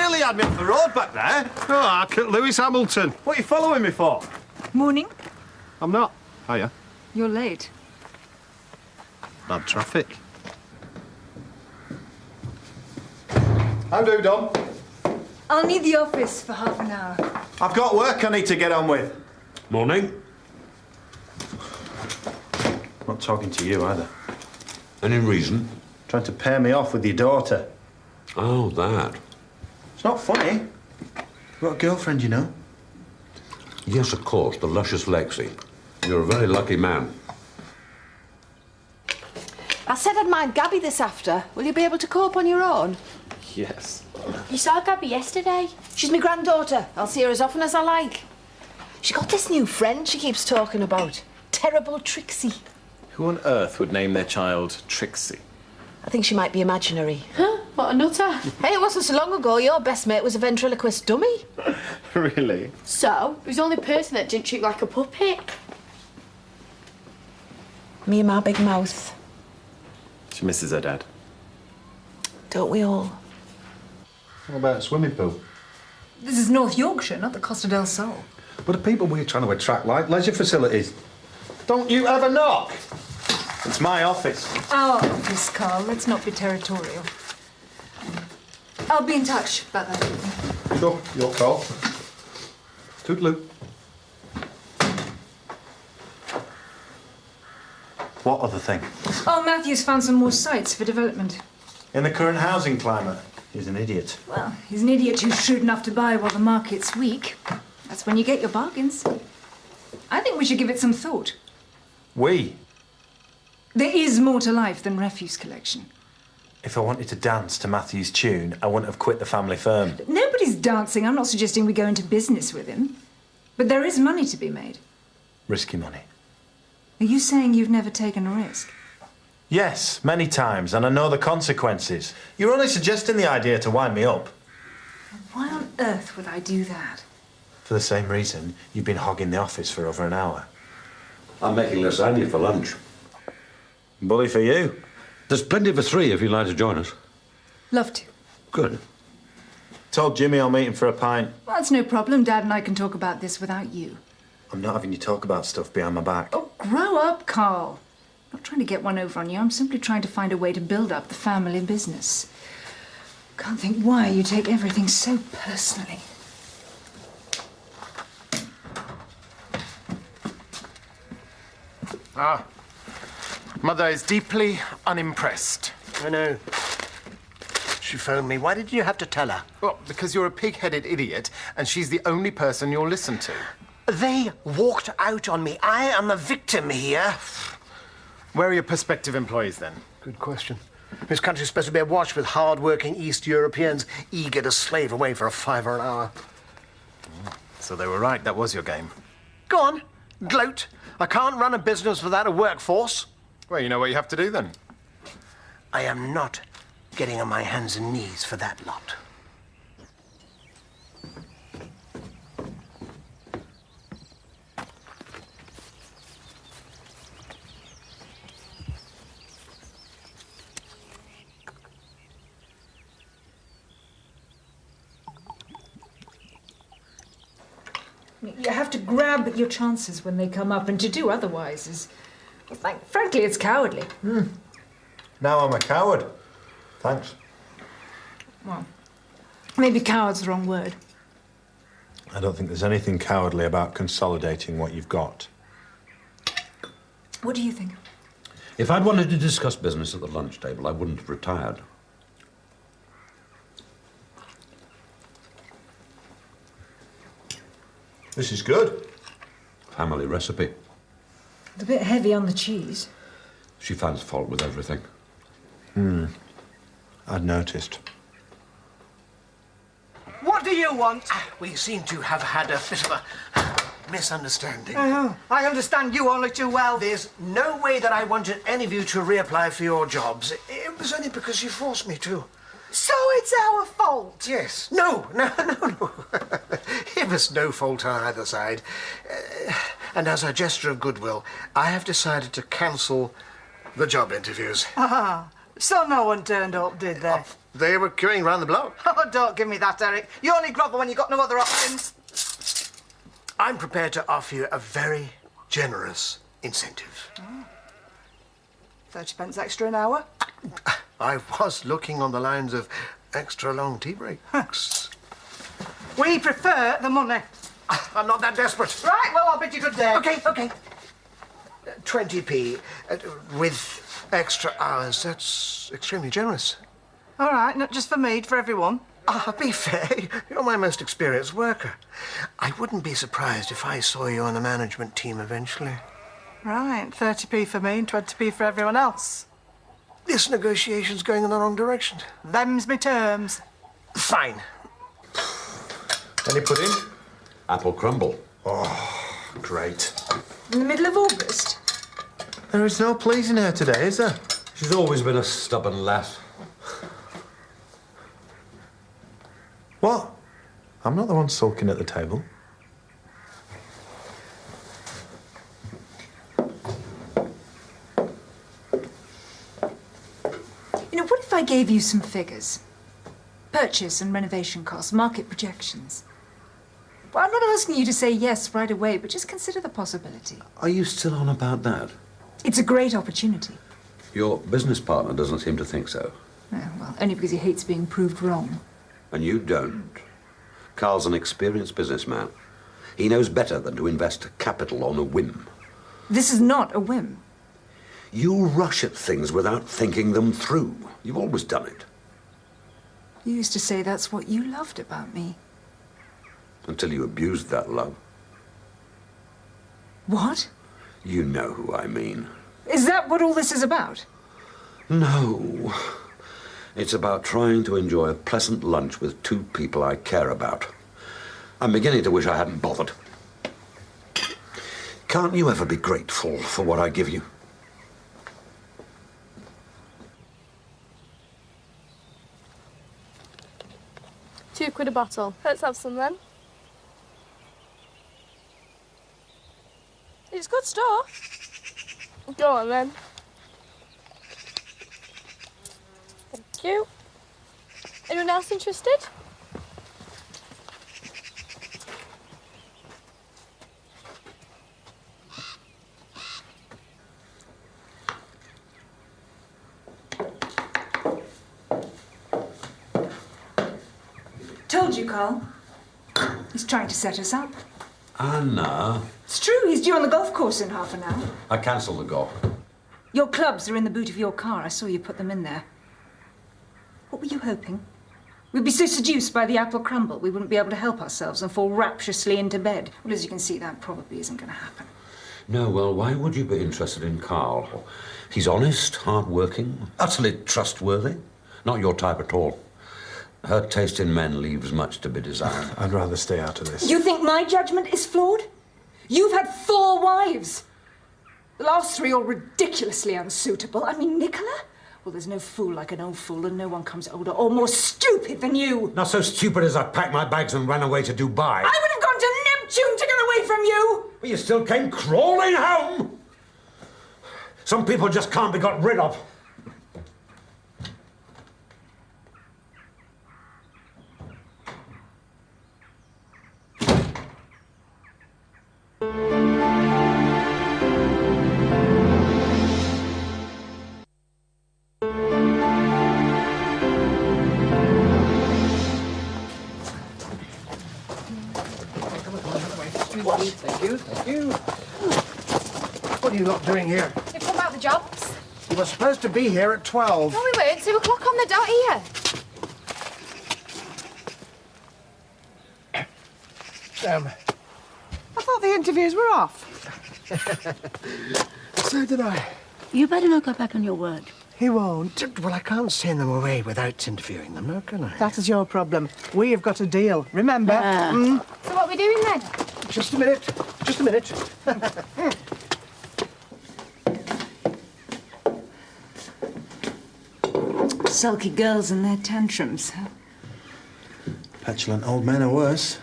nearly had me off the road back there. Oh, Lewis Hamilton. What are you following me for? Morning. I'm not. Hiya. You're late. Bad traffic. How do, Dom? I'll need the office for half an hour. I've got work I need to get on with. Morning. Not talking to you either. Any reason? Trying to pair me off with your daughter. Oh, that. It's not funny. You've got a girlfriend, you know. Yes, of course, the luscious Lexi. You're a very lucky man. I said I'd mind Gabby this after. Will you be able to cope on your own? Yes. You saw Gabby yesterday. She's my granddaughter. I'll see her as often as I like. She got this new friend she keeps talking about. Terrible Trixie. Who on earth would name their child Trixie? I think she might be imaginary. Huh? What a nutter. Hey, it wasn't so long ago your best mate was a ventriloquist dummy. Really? So, who's the only person that didn't treat like a puppet? Me and my big mouth. She misses her dad. Don't we all? What about a swimming pool? This is North Yorkshire, not the Costa del Sol. But the people we're trying to attract like leisure facilities. Don't you ever knock? It's my office. Our office, Carl. Let's not be territorial. I'll be in touch about that. Sure, your call. Toodaloo. What other thing? Oh, Matthew's found some more sites for development. In the current housing climate, he's an idiot. Well, he's an idiot who's shrewd enough to buy while the market's weak. That's when you get your bargains. I think we should give it some thought. We? There is more to life than refuse collection. If I wanted to dance to Matthew's tune, I wouldn't have quit the family firm. Nobody's dancing. I'm not suggesting we go into business with him. But there is money to be made. Risky money. Are you saying you've never taken a risk? Yes, many times, and I know the consequences. You're only suggesting the idea to wind me up. Why on earth would I do that? For the same reason, you've been hogging the office for over an hour. I'm making lasagna for lunch. Bully for you. There's plenty for three if you'd like to join us. Love to. Good. Told Jimmy I'll meet him for a pint. Well, that's no problem. Dad and I can talk about this without you. I'm not having you talk about stuff behind my back. Oh, grow up, Carl. I'm not trying to get one over on you. I'm simply trying to find a way to build up the family business. Can't think why you take everything so personally. Ah. Mother is deeply unimpressed. I know. She phoned me. Why did you have to tell her? Well, because you're a pig-headed idiot, and she's the only person you'll listen to. They walked out on me. I am the victim here. Where are your prospective employees, then? Good question. This country's supposed to be awash with hard-working East Europeans eager to slave away for a fiver an hour. So they were right. That was your game. Go on. Gloat. I can't run a business without a workforce. Well, you know what you have to do, then. I am not getting on my hands and knees for that lot. You have to grab your chances when they come up, and to do otherwise is... Well, frankly, it's cowardly. Now I'm a coward. Thanks. Well, maybe coward's the wrong word. I don't think there's anything cowardly about consolidating what you've got. What do you think? If I'd wanted to discuss business at the lunch table, I wouldn't have retired. This is good. Family recipe. It's a bit heavy on the cheese. She finds fault with everything. I'd noticed. What do you want? We seem to have had a bit of a misunderstanding. I understand you only too well. There's no way that I wanted any of you to reapply for your jobs. It was only because you forced me to. So it's our fault? Yes. No. It was no fault on either side. And as a gesture of goodwill, I have decided to cancel the job interviews. Ah, So no one turned up, did they? They were queuing round the block. Oh, don't give me that, Eric. You only grovel when you've got no other options. I'm prepared to offer you a very generous incentive. 30 pence extra an hour? I was looking on the lines of extra long tea breaks. We prefer the money. I'm not that desperate. Right, well, I'll bid you good day. Okay. 20p with extra hours. That's extremely generous. All right, not just for me, for everyone. Be fair. You're my most experienced worker. I wouldn't be surprised if I saw you on the management team eventually. Right, 30p for me and 20p for everyone else. This negotiation's going in the wrong direction. Them's me terms. Fine. Any pudding? Apple crumble. Oh, great. In the middle of August? There is no pleasing her today, is there? She's always been a stubborn lass. What? I'm not the one sulking at the table. You know, what if I gave you some figures? Purchase and renovation costs, market projections. Well, I'm not asking you to say yes right away, but just consider the possibility. Are you still on about that? It's a great opportunity. Your business partner doesn't seem to think so. Well, only because he hates being proved wrong. And you don't. Carl's an experienced businessman. He knows better than to invest capital on a whim. This is not a whim. You rush at things without thinking them through. You've always done it. You used to say that's what you loved about me. Until you abused that love. What? You know who I mean. Is that what all this is about? No. It's about trying to enjoy a pleasant lunch with two people I care about. I'm beginning to wish I hadn't bothered. Can't you ever be grateful for what I give you? £2 a bottle. Let's have some then. It's good stuff. Go on then. Thank you. Anyone else interested? Told you, Carl. He's trying to set us up. Anna. It's true, he's due on the golf course in half an hour. I cancelled the golf. Your clubs are in the boot of your car. I saw you put them in there. What were you hoping? We'd be so seduced by the apple crumble we wouldn't be able to help ourselves and fall rapturously into bed. Well, as you can see, that probably isn't going to happen. No, well, why would you be interested in Carl? He's honest, hard-working, utterly trustworthy. Not your type at all. Her taste in men leaves much to be desired. I'd rather stay out of this. You think my judgment is flawed? You've had 4 wives. The last 3 are ridiculously unsuitable. I mean, Nicola? Well, there's no fool like an old fool, and no one comes older or more stupid than you. Not so stupid as I packed my bags and ran away to Dubai. I would have gone to Neptune to get away from you. But you still came crawling home. Some people just can't be got rid of. Thank you. What are you lot doing here? We've come about the jobs. You were supposed to be here at 12. No, we weren't. 2 o'clock on the dot here. I thought the interviews were off. So did I. You better not go back on your word. He won't. Well, I can't send them away without interviewing them, now can I? That is your problem. We have got a deal, remember? So what are we doing then? Just a minute. Just a minute. Sulky girls and their tantrums, huh? Petulant old men are worse.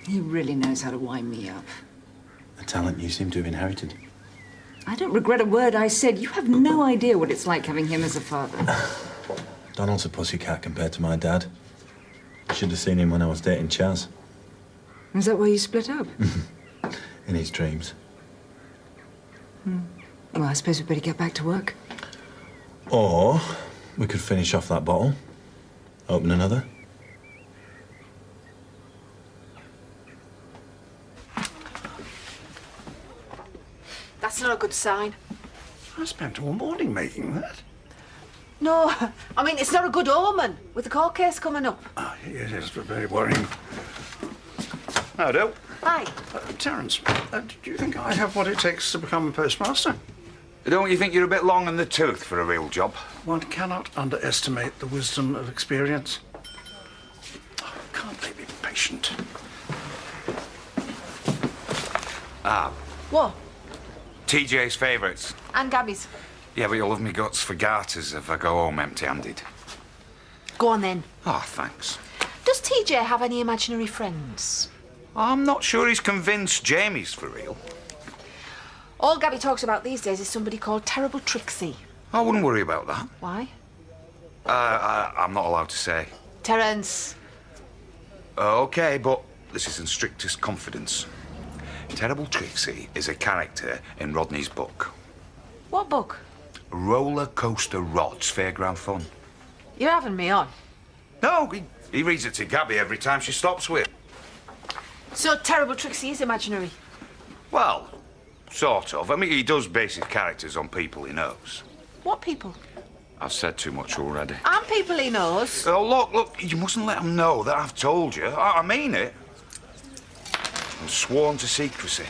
He really knows how to wind me up. A talent you seem to have inherited. I don't regret a word I said. You have no idea what it's like having him as a father. Donald's a pussycat compared to my dad. Should have seen him when I was dating Chaz. Is that why you split up? In his dreams. Well, I suppose we'd better get back to work. Or we could finish off that bottle, open another. That's not a good sign. I spent all morning making that. No, I mean, it's not a good omen with the court case coming up. Oh, it is very worrying. Now, Dale. Hi. Terence, do you think I have what it takes to become a postmaster? Don't you think you're a bit long in the tooth for a real job? One cannot underestimate the wisdom of experience. Oh, can't they be patient? Ah, What? TJ's favourites. And Gabby's. Yeah, but you'll have me guts for garters if I go home empty-handed. Go on then. Oh, thanks. Does TJ have any imaginary friends? I'm not sure he's convinced Jamie's for real. All Gabby talks about these days is somebody called Terrible Trixie. I wouldn't worry about that. Why? I'm not allowed to say. Terence. OK, but this is in strictest confidence. Terrible Trixie is a character in Rodney's book. What book? Roller Coaster Rod's Fairground Fun. You're having me on. No, he reads it to Gabby every time she stops with. So Terrible Trixie is imaginary? Well, sort of. I mean, he does base his characters on people he knows. What people? I've said too much already. And people he knows. Oh, look, you mustn't let him know that I've told you. I mean it. I'm sworn to secrecy.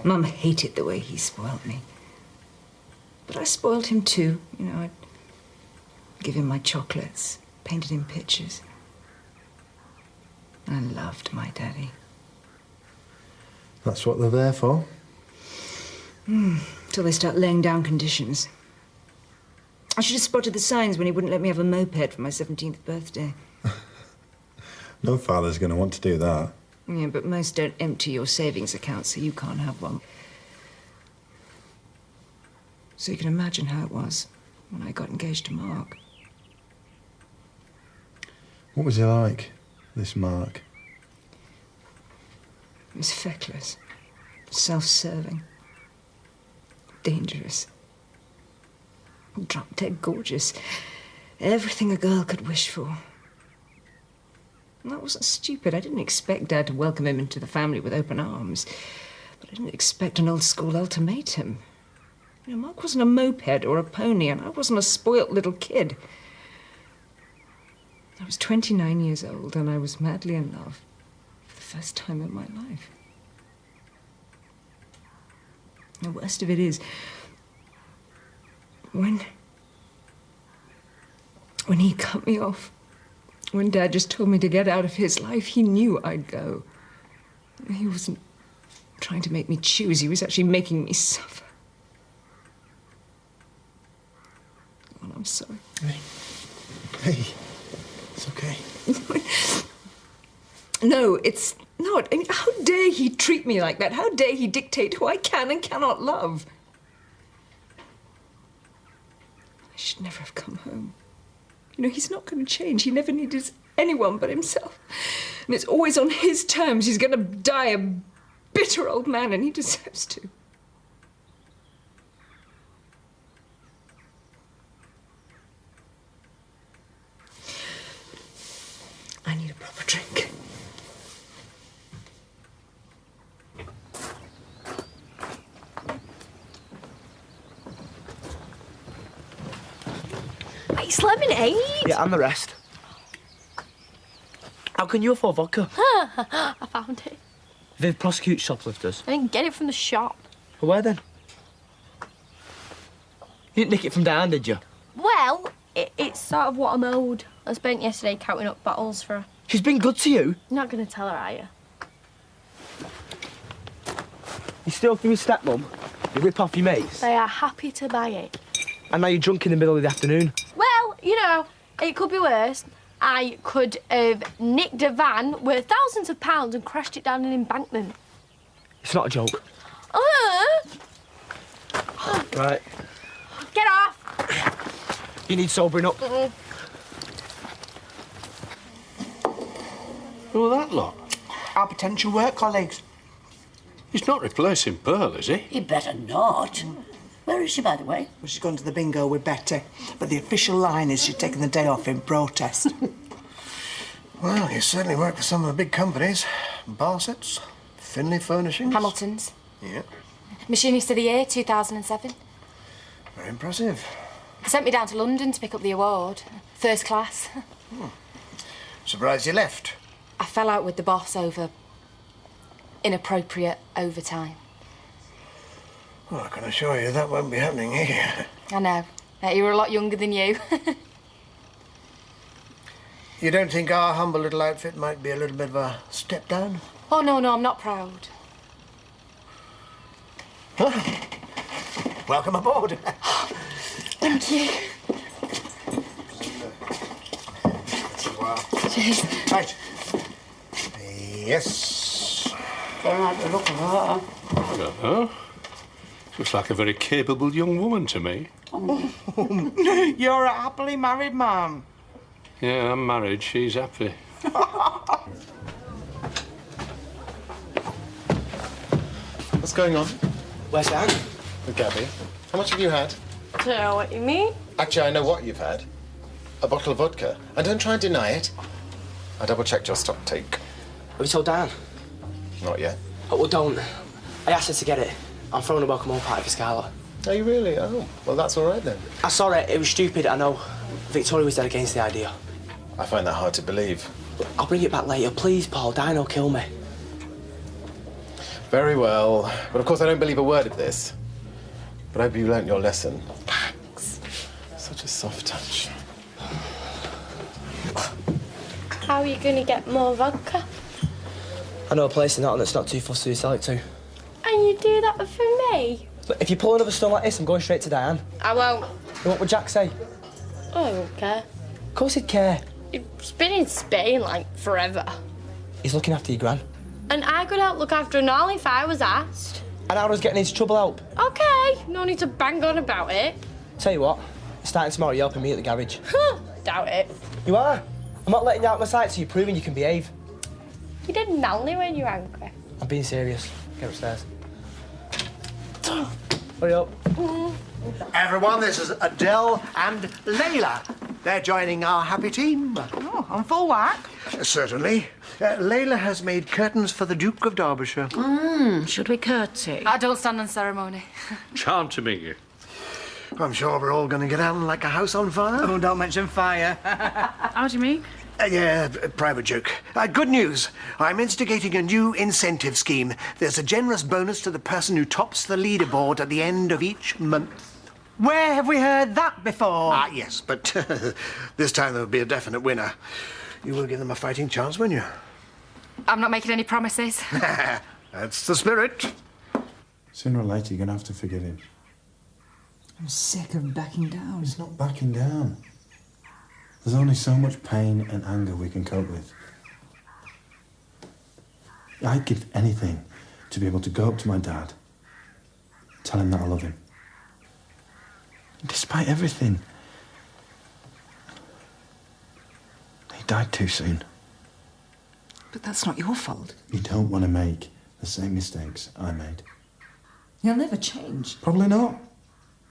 Mum hated the way he spoiled me. But I spoiled him too. You know, I'd give him my chocolates, painted him pictures. I loved my daddy. That's what they're there for. Till they start laying down conditions. I should have spotted the signs when he wouldn't let me have a moped for my 17th birthday. No father's going to want to do that. Yeah, but most don't empty your savings account, so you can't have one. So you can imagine how it was when I got engaged to Mark. What was he like, this Mark? He was feckless, self-serving, dangerous, drop-dead gorgeous. Everything a girl could wish for. And that wasn't stupid. I didn't expect Dad to welcome him into the family with open arms. But I didn't expect an old-school ultimatum. You know, Mark wasn't a moped or a pony, and I wasn't a spoilt little kid. I was 29 years old, and I was madly in love for the first time in my life. The worst of it is, when he cut me off, when Dad just told me to get out of his life, he knew I'd go. He wasn't trying to make me choose, he was actually making me suffer. Well, I'm sorry. Hey, it's okay. No, it's not. I mean, how dare he treat me like that? How dare he dictate who I can and cannot love? I should never have come home. You know, he's not going to change. He never needed anyone but himself. And it's always on his terms. He's going to die a bitter old man, and he deserves to. I need a proper drink. It's lemonade. Yeah, and the rest. How can you afford vodka? I found it. Viv prosecutes shoplifters. I didn't get it from the shop. Well, where then? You didn't nick it from down, did you? Well, it's sort of what I'm owed. I spent yesterday counting up bottles for her. She's been good to you? You're not going to tell her, are you? You steal from your stepmum, you rip off your mates, They are happy to buy it. and now you're drunk in the middle of the afternoon. Well, you know, it could be worse. I could have nicked a van worth thousands of pounds and crashed it down an embankment. It's not a joke. Right. Get off! You need sobering up. Who are that lot? Our potential work colleagues. He's not replacing Pearl, is he? He better not. Where is she, by the way? Well, she's gone to the bingo with Betty, but the official line is she's taking the day off in protest. Well, you certainly work for some of the big companies. Barsets, Finlay Furnishings. Hamilton's. Yeah, Machinist of the Year, 2007. very impressive. They sent me down to London to pick up the award. First class. Surprised you left. I fell out with the boss over inappropriate overtime. Well, I can assure you that won't be happening here. I know. You were a lot younger than you. You don't think our humble little outfit might be a little bit of a step down? Oh, no, I'm not proud. Welcome aboard. Thank you. Cheers. Right. Yes. Don't like the look of her. I don't know. Looks like a very capable young woman to me. You're a happily married man. Yeah, I'm married. She's happy. What's going on? Where's Dan? With Gabby. How much have you had? I don't know what you mean. Actually, I know what you've had. A bottle of vodka. And don't try and deny it. I double-checked your stock take. Have you told Dan? Not yet. Oh, well, don't. I asked her to get it. I'm throwing a welcome home party for Scarlett. Are you really? Oh, well, that's all right then. I saw it. It was stupid, I know. Victoria was dead against the idea. I find that hard to believe. I'll bring it back later. Please, Paul. Dan will kill me. Very well. But of course, I don't believe a word of this. But I hope you learnt your lesson. Thanks. Such a soft touch. How are you going to get more vodka? I know a place in Nottingham that's not too fussy to sell it to. And you do that for me? Look, if you pull another stunt like this, I'm going straight to Diane. I won't. What would Jack say? I don't care. Of course he'd care. He's been in Spain, like, forever. He's looking after your gran. And I could help look after an all if I was asked. And I was getting into trouble help. OK, no need to bang on about it. Tell you what, starting tomorrow, you're helping me at the garage. Doubt it. You are. I'm not letting you out of my sight, so you're proving you can behave. You did Nally when you're angry. I'm being serious. Get upstairs. Hurry up. Everyone, this is Adele and Layla. They're joining our happy team. Oh, on full whack? Certainly. Layla has made curtains for the Duke of Derbyshire. Should we curtsy? I don't stand on ceremony. Charmed to meet you. I'm sure we're all going to get on like a house on fire. Oh, don't mention fire. How do you mean? Yeah, private joke. Good news. I'm instigating a new incentive scheme. There's a generous bonus to the person who tops the leaderboard at the end of each month. Where have we heard that before? Yes, but this time there'll be a definite winner. You will give them a fighting chance, won't you? I'm not making any promises. That's the spirit. Sooner or later, you're going to have to forgive him. I'm sick of backing down. It's not backing down. There's only so much pain and anger we can cope with. I'd give anything to be able to go up to my dad, tell him that I love him. Despite everything, he died too soon. But that's not your fault. You don't want to make the same mistakes I made. He'll never change. Probably not.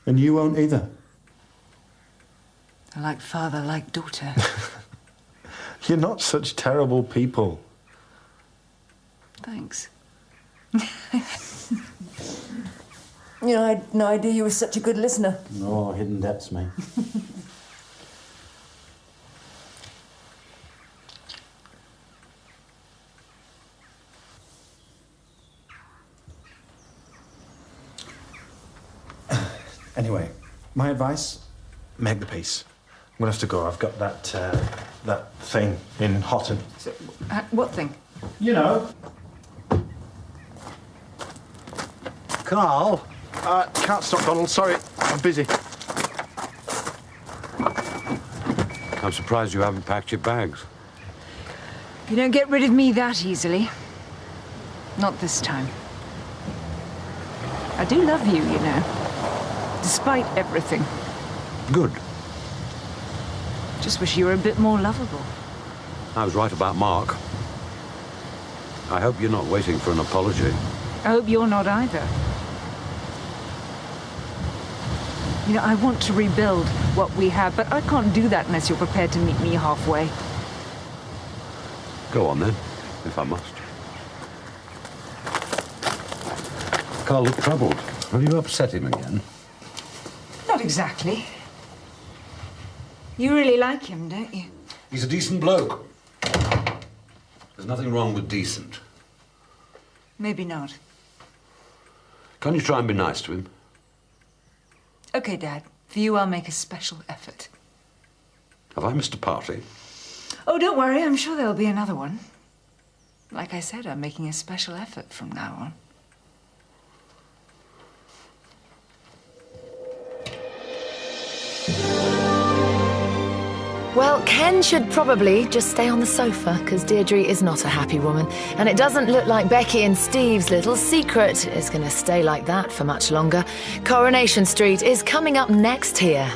And you won't either. Like father, like daughter. You're not such terrible people. Thanks. You know, I had no idea you were such a good listener. No, hidden depths, mate. Anyway, my advice, make the peace. I'm gonna have to go. I've got that thing in Houghton. What thing? You know. Carl? Can't stop, Donald. Sorry, I'm busy. I'm surprised you haven't packed your bags. You don't get rid of me that easily. Not this time. I do love you, you know. Despite everything. Good. Just wish you were a bit more lovable. I was right about Mark. I hope you're not waiting for an apology. I hope you're not either. You know, I want to rebuild what we have, but I can't do that unless you're prepared to meet me halfway. Go on, then, if I must. Carl looked troubled. Have you upset him again? Not exactly. You really like him, don't you? He's a decent bloke. There's nothing wrong with decent. Maybe not. Can't you try and be nice to him? Okay, Dad. For you, I'll make a special effort. Have I missed a party? Oh, don't worry. I'm sure there'll be another one. Like I said, I'm making a special effort from now on. Well, Ken should probably just stay on the sofa, because Deirdre is not a happy woman. And it doesn't look like Becky and Steve's little secret is going to stay like that for much longer. Coronation Street is coming up next here